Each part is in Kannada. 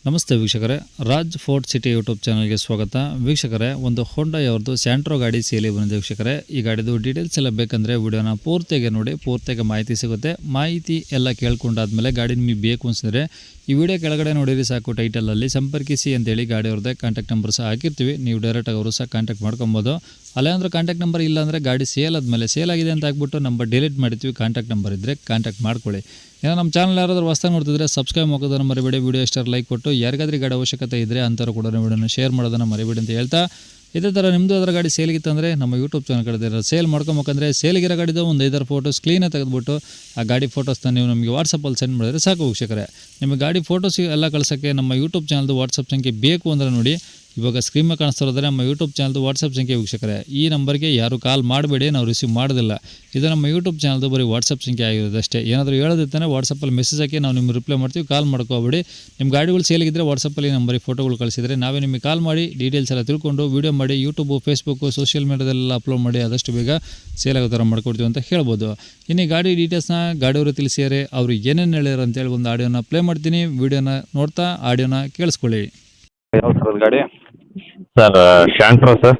ನಮಸ್ತೆ ವೀಕ್ಷಕರೇ, ರಾಜ್ ಫೋರ್ಟ್ ಸಿಟಿ ಯೂಟ್ಯೂಬ್ ಚಾನಲ್ಗೆ ಸ್ವಾಗತ. ವೀಕ್ಷಕರೇ, ಒಂದು ಹೊಂಡಾಯ್ ಅವ್ರದ್ದು ಸ್ಯಾಂಟ್ರೋ ಗಾಡಿ ಸೇಲಿ ಬಂದಿದೆ ವೀಕ್ಷಕರೇ. ಈ ಗಾಡಿದು ಡೀಟೇಲ್ಸ್ ಎಲ್ಲ ಬೇಕಂದರೆ ವಿಡಿಯೋನ ಪೂರ್ತಿಯಾಗಿ ನೋಡಿ, ಪೂರ್ತಿಯಾಗಿ ಮಾಹಿತಿ ಸಿಗುತ್ತೆ. ಮಾಹಿತಿ ಎಲ್ಲ ಕೇಳ್ಕೊಂಡಾದ್ಮೇಲೆ ಗಾಡಿ ನಿಮಗೆ ಬೇಕು ಅನಿಸಿದ್ರೆ ಈ ವಿಡಿಯೋ ಕೆಳಗಡೆ ನೋಡಿರಿ ಸಾಕು, ಟೈಟಲಲ್ಲಿ ಸಂಪರ್ಕಿಸಿ ಅಂತೇಳಿ ಗಾಡಿ ಅವ್ರದ್ದೇ ಕಾಂಟ್ಯಾಕ್ಟ್ ನಂಬರ್ ಸಹ ಹಾಕಿರ್ತೀವಿ. ನೀವು ಡೈರೆಕ್ಟಾಗಿ ಅವರು ಸಹ ಕಾಂಟ್ಯಾಕ್ಟ್ ಮಾಡ್ಕೊಬೋದು. ಅಲ್ಲೇ ಕಾಂಟ್ಯಾಕ್ಟ್ ನಂಬರ್ ಇಲ್ಲ ಅಂದರೆ ಗಾಡಿ ಸೇಲ್ ಆದಮೇಲೆ ಸೇಲ್ ಆಗಿದೆ ಅಂತ ಹಾಕ್ಬಿಟ್ಟು ನಂಬರ್ ಡಿಲೀಟ್ ಮಾಡ್ತೀವಿ. ಕಾಂಟ್ಯಾಕ್ಟ್ ನಂಬರ್ ಇದ್ದರೆ ಕಾಂಟ್ಯಾಕ್ಟ್ ಮಾಡ್ಕೊಳ್ಳಿ. ಏನೋ ನಮ್ಮ ಚಾನಲ್ ಯಾರಾದರೂ ಹೊಸ್ದಾಗಿ ನೋಡ್ತಿದ್ರೆ ಸಬ್ಸ್ಕ್ರೈಬ್ ಮಾಡೋದನ್ನು ಮರಿಬೇಡಿ. ವಿಡಿಯೋ ಇಷ್ಟ ಲೈಕ್ ಕೊಟ್ಟು ಯಾರಿಗಾದ್ರೂ ಗಾಡಿ ಅವಶ್ಯಕತೆ ಇದ್ದರೆ ಅಂಥವ್ರು ಕೂಡ ವಿಡಿಯೋನ ಶೇರ್ ಮಾಡೋದನ್ನು ಮರಿಬೇಡಿ ಅಂತ ಹೇಳ್ತಾ, ಇದೇ ಥರ ನಿಮ್ಮದು ಅದರ ಗಾಡಿ ಸೇಲ್ಗಿತ್ತಂದರೆ ನಮ್ಮ ಯೂಟ್ಯೂಬ್ ಚಾನಲ್ ಕಡೆ ಸೇಲ್ ಮಾಡ್ಕೊಬೇಕಂದ್ರೆ ಸೇಲ್ಗಿರೋ ಗಾಡಿದು ಒಂದು 5-6 ಫೋಟೋಸ್ ಕ್ಲೀನಾಗಿ ತೆಗೆದುಬಿಟ್ಟು ಆ ಗಾಡಿ ಫೋಟೋಸ್ನ ನೀವು ನಮಗೆ ವಾಟ್ಸಪ್ಪಲ್ಲಿ ಸೆಂಡ್ ಮಾಡಿದ್ರೆ ಸಾಕು ವೀಕ್ಷಕರೇ. ನಿಮಗೆ ಗಾಡಿ ಫೋಟೋಸ್ ಎಲ್ಲ ಕಳ್ಸೋಕ್ಕೆ ನಮ್ಮ ಯೂಟ್ಯೂಬ್ ಚಾನಲ್ದು ವಾಟ್ಸಪ್ ಸಂಖ್ಯೆ ಬೇಕು ಅಂದರೆ ನೋಡಿ, ಇವಾಗ ಸ್ಕ್ರೀನ್ ಮೇಲೆ ಕಾಣಿಸ್ತಿರೋದ್ರೆ ನಮ್ಮ ಯೂಟ್ಯೂಬ್ ಚಾನಲ್ದು ವಾಟ್ಸಪ್ ಸಂಖ್ಯೆ ವೀಕ್ಷಕರೇ. ಈ ನಂಬರ್ಗೆ ಯಾರು ಕಾಲ್ ಮಾಡಬೇಡಿ, ನಾವು ರಿಸೀವ್ ಮಾಡೋದಿಲ್ಲ. ಇದು ನಮ್ಮ ಯೂಟ್ಯೂಬ್ ಚಾನಲ್ದು ಬರೀ ವಾಟ್ಸಪ್ ಸಂಖ್ಯೆ ಆಗಿರೋದು ಅಷ್ಟೇ. ಏನಾದರೂ ಹೇಳೋದಿತ್ತಾನೆ ವಾಟ್ಸಪ್ಪಲ್ಲಿ ಮೆಸೇಜ್ ಹಾಕಿ ನಾವು ನಿಮ್ಗೆ ರಿಪ್ಲೈ ಮಾಡ್ತೀವಿ. ಕಾಲ್ ಮಾಡ್ಕೋಬೇಡಿ. ನಿಮ್ಮ ಗಾಡಿಗಳು ಸೇಲಿಗಿದ್ರೆ ವಾಟ್ಸಪ್ಪಲ್ಲಿ ನಂಬರಿಗೆ ಫೋಟೋಗಳು ಕಳಿಸಿದರೆ ನಾವೇ ನಿಮಗೆ ಕಾಲ್ ಮಾಡಿ ಡೀಟೇಲ್ಸ್ ಎಲ್ಲ ತಿಳ್ಕೊಂಡು ವೀಡಿಯೋ ಮಾಡಿ ಯೂಟ್ಯೂಬು, ಫೇಸ್ಬುಕ್ಕು, ಸೋಷಿಯಲ್ ಮೀಡಿಯಾದಲ್ಲೆಲ್ಲ ಅಪ್ಲೋಡ್ ಮಾಡಿ ಆದಷ್ಟು ಬೇಗ ಸೇಲ್ ಆಗೋ ಥರ ಮಾಡ್ಕೊಡ್ತೀವಿ ಅಂತ ಹೇಳ್ಬೋದು. ಇನ್ನು ಗಾಡಿ ಡೀಟೇಲ್ಸ್ನ ಗಾಡಿಯವರು ತಿಳಿಸಿದರೆ ಅವರು ಏನೇನು ಹೇಳ್ಯಾರ ಅಂತೇಳಿ ಒಂದು ಆಡಿಯೋನ ಪ್ಲೇ ಮಾಡ್ತೀನಿ. ವೀಡಿಯೋನ ನೋಡ್ತಾ ಆಡಿಯೋನ ಕೇಳಿಸ್ಕೊಳ್ಳಿ. ಯಾವ ಥರದ ಗಾಡಿ? Sir Santro sir.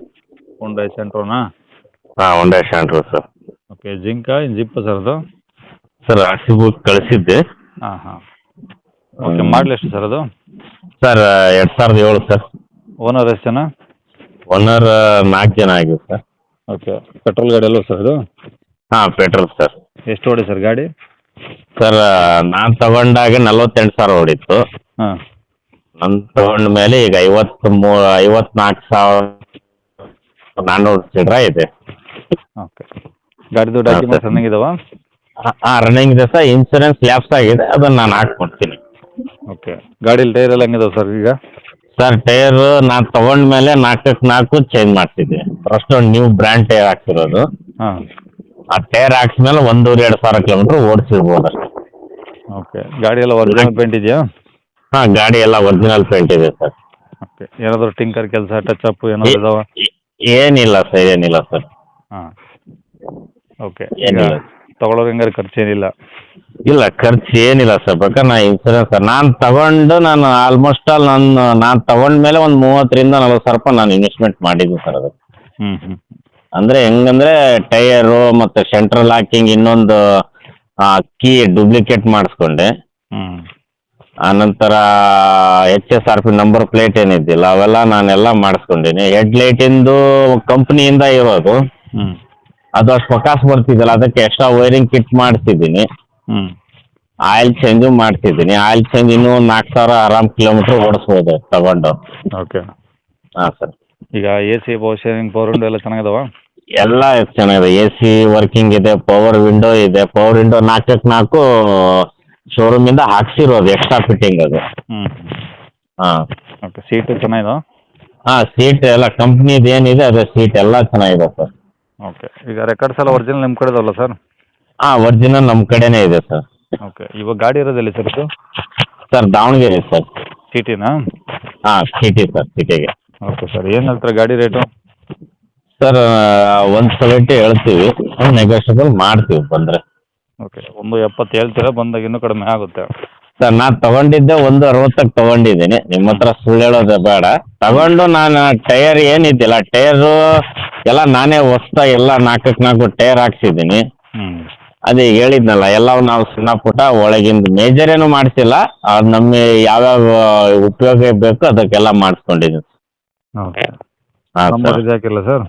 ಹುಂಡೈ ಸೆಂಟ್ರೋನಾ? ಹಾಂ, ಹೊಂಡಾ ಶಾಂಟ್ರೋ ಸರ್. ಓಕೆ. ಜಿಂಕಾ ಜಿಪ್ ಸರ್ ಅದು? ಸರ್ ಆರ್ ಸಿ ಬುಕ್ ಕಳಿಸಿದ್ದೆ. ಹಾಂ ಹಾಂ. ಓಕೆ. ಮಾಡಲ್ ಎಷ್ಟು ಸರ್ ಅದು? Sir 2007 sir. ಓನರ್ ಎಷ್ಟು ಜನ? ಓನರ್ 4 ಜನ ಆಗಿದೆ ಸರ್. ಓಕೆ. ಪೆಟ್ರೋಲ್ ಗಾಡಿ ಅಲ್ವ ಸರ್ ಇದು? ಹಾಂ, ಪೆಟ್ರೋಲ್ ಸರ್. ಎಷ್ಟು ಓಡಿ ಸರ್ ಗಾಡಿ? ಸರ್ ನಾನು ತಗೊಂಡಾಗ 48,000 ಹೊಡಿತ್ತು. ಹಾಂ. ನಾನು ತಗೊಂಡ ಮೇಲೆ ಈಗ 54,400 ಚಿಲ್ಲರೆ ಇದೆ. ಓಕೆ. ಗಾಡಿದು ಡಾಕ್ಯುಮೆಂಟ್ಸ್ ರನ್ನಿಂಗ್ ಇದಾವ? ಹಾಂ, ರನ್ನಿಂಗ್ ಇದೆ ಸರ್. ಇನ್ಸೂರೆನ್ಸ್ ಲ್ಯಾಪ್ಸ್ ಆಗಿದೆ, ಅದನ್ನು ನಾನು ಹಾಕ್ಕೊಡ್ತೀನಿ. ಓಕೆ. ಗಾಡೀಲಿ ಟೈರ್ ಎಲ್ಲ ಹೆಂಗಿದಾವೆ ಸರ್ ಈಗ? ಸರ್ ಟೈರು ನಾನು ತಗೊಂಡ ಮೇಲೆ 4 ಚೇಂಜ್ ಮಾಡ್ತಿದ್ದೆ. ಫಸ್ಟ್ ಒಂದು ನ್ಯೂ ಬ್ರ್ಯಾಂಡ್ ಟೈರ್ ಹಾಕ್ತಿರೋದು. ಹಾಂ. ಆ ಟೈರ್ ಹಾಕ್ಸ್ಮೇಲೆ 1,200 ಕಿಲೋಮೀಟ್ರ್ ಓಡಿಸಿರ್ಬೋದು ಅಷ್ಟೇ. ಓಕೆ. ಗಾಡಿ ಎಲ್ಲ ಒರಿಜಿನಲ್ ಪೇಂಟ್ ಇದೆಯಾ? ಹಾಂ, ಗಾಡಿ ಎಲ್ಲ ಒರಿಜಿನಲ್ ಪೇಂಟ್ ಇದೆ ಸರ್. ಓಕೆ. ಏನಾದರೂ ಟಿಂಕರ್ ಕೆಲಸ, ಟಚ್ ಅಪ್ ಏನಾದ್ರು ಇದಾವ? ಏನಿಲ್ಲ ಸರ್. ಹಾಂ. ಓಕೆ. ಈಗ ಏನಿಲ್ಲ. ತಗೊಳ್ಳೋರು ಹೆಂಗಾರು ಖರ್ಚೇನಿಲ್ಲ? ಇಲ್ಲ, ಖರ್ಚು ಏನಿಲ್ಲ ಸರ್. ಬೇಕಾದ್ರೆ ನಾನು ಇನ್ಸೂರೆನ್ಸ್ ನಾನು ಆಲ್ಮೋಸ್ಟ್ ಆಲ್ ನಾನು ತಗೊಂಡ್ಮೇಲೆ ಒಂದು 30,000-40,000 ರೂಪಾಯಿ ನಾನು ಇನ್ವೆಸ್ಟ್ಮೆಂಟ್ ಮಾಡಿದ್ದೀನಿ ಸರ್ ಅದಕ್ಕೆ. ಹ್ಞೂ ಹ್ಞೂ. ಅಂದರೆ ಹೆಂಗಂದ್ರೆ ಟೈರು ಮತ್ತು ಸೆಂಟ್ರಲ್ ಹಾಕಿಂಗ್, ಇನ್ನೊಂದು ಕೀ ಡೂಪ್ಲಿಕೇಟ್ ಮಾಡಿಸ್ಕೊಂಡೆ. ಹ್ಞೂ. ಆನಂತರ HSRP ನಂಬರ್ ಪ್ಲೇಟ್ ಏನಿದ್ದಿಲ್ಲ ಅವೆಲ್ಲ ನಾನೆಲ್ಲ ಮಾಡಿಸ್ಕೊಂಡಿನಿ. ಹೆಡ್ಲೈಟಿಂದು ಕಂಪ್ನಿಯಿಂದ ಇರೋದು, ಹ್ಞೂ. ಅದು ಅಷ್ಟು ಪ್ರಕಾಶ ಬರ್ತಿದ್ದಲ್ಲ, ಅದಕ್ಕೆ ಎಕ್ಸ್ಟ್ರಾ ವೈರಿಂಗ್ ಕಿಟ್ ಮಾಡಿಸಿದ್ದೀನಿ. ಹ್ಞೂ. ಆಯಿಲ್ ಚೇಂಜು ಮಾಡ್ತಿದ್ದೀನಿ. ಆಯಿಲ್ ಚೇಂಜ್ ಇನ್ನೂ 4,000 ಆರಾಮ್ ಕಿಲೋಮೀಟ್ರ್ ಓಡಿಸ್ಬೋದು ತಗೊಂಡು. ಓಕೆ. ಹಾಂ ಸರ್. ಈಗ AC, power steering, power window ಎಲ್ಲ ಚೆನ್ನಾಗಿದಾವ? ಎಲ್ಲ ಚೆನ್ನಾಗಿದೆ. AC ವರ್ಕಿಂಗ್ ಇದೆ, ಪವರ್ ವಿಂಡೋ ಇದೆ. ಪವರ್ ವಿಂಡೋ 4x4 ಶೋರೂಮಿಂದ ಹಾಕ್ಸಿರೋದು, ಎಕ್ಸ್ಟ್ರಾ ಫಿಟ್ಟಿಂಗ್ ಅದು. ಹ್ಞೂ. ಹಾಂ. ಓಕೆ. ಸೀಟು ಚೆನ್ನಾಗಿದಾವ? ಹಾಂ, ಸೀಟ್ ಎಲ್ಲ ಕಂಪ್ನಿದು ಏನಿದೆ ಅದೇ ಸೀಟ್ ಎಲ್ಲ ಚೆನ್ನಾಗಿದೆ ಸರ್. ಓಕೆ. ಈಗ ರೆಕಾರ್ಡ್ಸ್ ಎಲ್ಲ ಒರಿಜಿನಲ್ ನಿಮ್ಮ ಕಡೆ ಇದಾವಲ್ಲ ಸರ್? ಹಾಂ, ಒರಿಜಿನಲ್ ನಮ್ಮ ಕಡೆನೇ ಇದೆ ಸರ್. ಓಕೆ. ಇವಾಗ ಗಾಡಿ ಇರೋದೆಲ್ಲಿ ಸರ್ ಇದು? Sir Davanagere sir. ಸಿಟಿನಾ? ಹಾಂ, ಸಿಟಿ ಸರ್, ಸಿಟಿಗೆ. Okay sir. ಏನು ಹೇಳ್ತಾರೆ ಗಾಡಿ ರೇಟು? ಸರ್ 170 ಹೇಳ್ತೀವಿ, ನೆಗೋಷಿಯಬಲ್ ಮಾಡ್ತೀವಿ ಬಂದರೆ. ಓಕೆ. 170 ಹೇಳ್ತೀರಾ, ಬಂದಾಗ ಇನ್ನೂ ಕಡಿಮೆ ಆಗುತ್ತೆ. ಸರ್ ನಾನು ತಗೊಂಡಿದ್ದೆ 160ಕ್ಕೆ ತಗೊಂಡಿದ್ದೀನಿ. ನಿಮ್ಮ ಹತ್ರ ಸುಳ್ಳು ಹೇಳೋದು ಬೇಡ. ತಗೊಂಡು ನಾನು ಟೈರ್ ಏನಿದ್ದಿಲ್ಲ, ಟೈರು ಎಲ್ಲ ನಾನೇ ಹೊಸ್ದಾಗಿ ಎಲ್ಲ 4x4 ಟೈರ್ ಹಾಕ್ಸಿದ್ದೀನಿ. ಹ್ಞೂ. ಅದೇ ಹೇಳಿದ್ನಲ್ಲ, ಎಲ್ಲವೂ ನಾವು ಸಣ್ಣ ಪುಟ್ಟ ಒಳಗಿಂದ ಮೇಜರ್ ಏನು ಮಾಡಿಸಿಲ್ಲ. ಅದು ನಮಗೆ ಯಾವ್ಯಾವ ಉಪಯೋಗ ಬೇಕು ಅದಕ್ಕೆಲ್ಲ ಮಾಡಿಸ್ಕೊಂಡಿದ್ದೀನಿ. ಓಕೆ. ಹಾಂ ನಂಬರ್ ಸರ್. ಇದು ಹಾಕಿಲ್ಲ ಸರ್?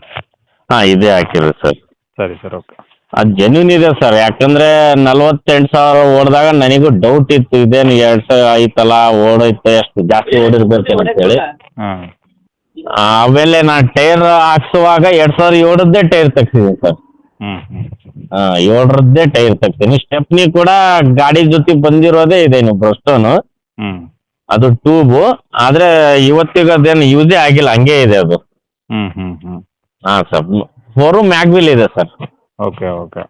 ಹಾಂ, ಇದೇ ಹಾಕಿರೋದು ಸರ್. ಸರಿ ಸರ್. ಓಕೆ. ಅದು ಜೆನ್ಯೂನ್ ಇದೆ ಸರ್. ಯಾಕಂದರೆ 48,000 ಓಡಿದಾಗ ನನಗೂ ಡೌಟ್ ಇತ್ತು, ಇದೇನು 2,000 ಆಯ್ತಲ್ಲ, ಓಡೋಯ್ತು, ಎಷ್ಟು ಜಾಸ್ತಿ ಓಡಿರ್ಬೇಕು ಅಂತೇಳಿ. ಹಾಂ. ಆಮೇಲೆ ನಾನು ಟೈರ್ ಹಾಕ್ಸುವಾಗ 2,007ದ್ದೇ ಟೈರ್ ತೆಗ್ಸಿದ್ದೀನಿ ಸರ್. ಹ್ಞೂ ಹ್ಞೂ. ಹಾಂ, 7ರದ್ದೇ ಟೈರ್ ತೆಗ್ತೀನಿ. ಸ್ಟೆಪ್ನಿ ಕೂಡ ಗಾಡಿ ಜೊತೆ ಬಂದಿರೋದೇ ಇದೆ, ನೀವು ಬ್ರಸ್ಟೋನು, ಹ್ಞೂ. ಅದು ಟ್ಯೂಬು. ಆದರೆ ಇವತ್ತಿಗೆ ಅದೇನು ಯೂಸೇ ಆಗಿಲ್ಲ, ಹಂಗೇ ಇದೆ ಅದು. ಹ್ಞೂ ಹ್ಞೂ ಹ್ಞೂ. ಹಾಂ ಸರ್. 4 ಮ್ಯಾಗ್ವಿಲ್ ಇದೆ ಸರ್. Okay okay.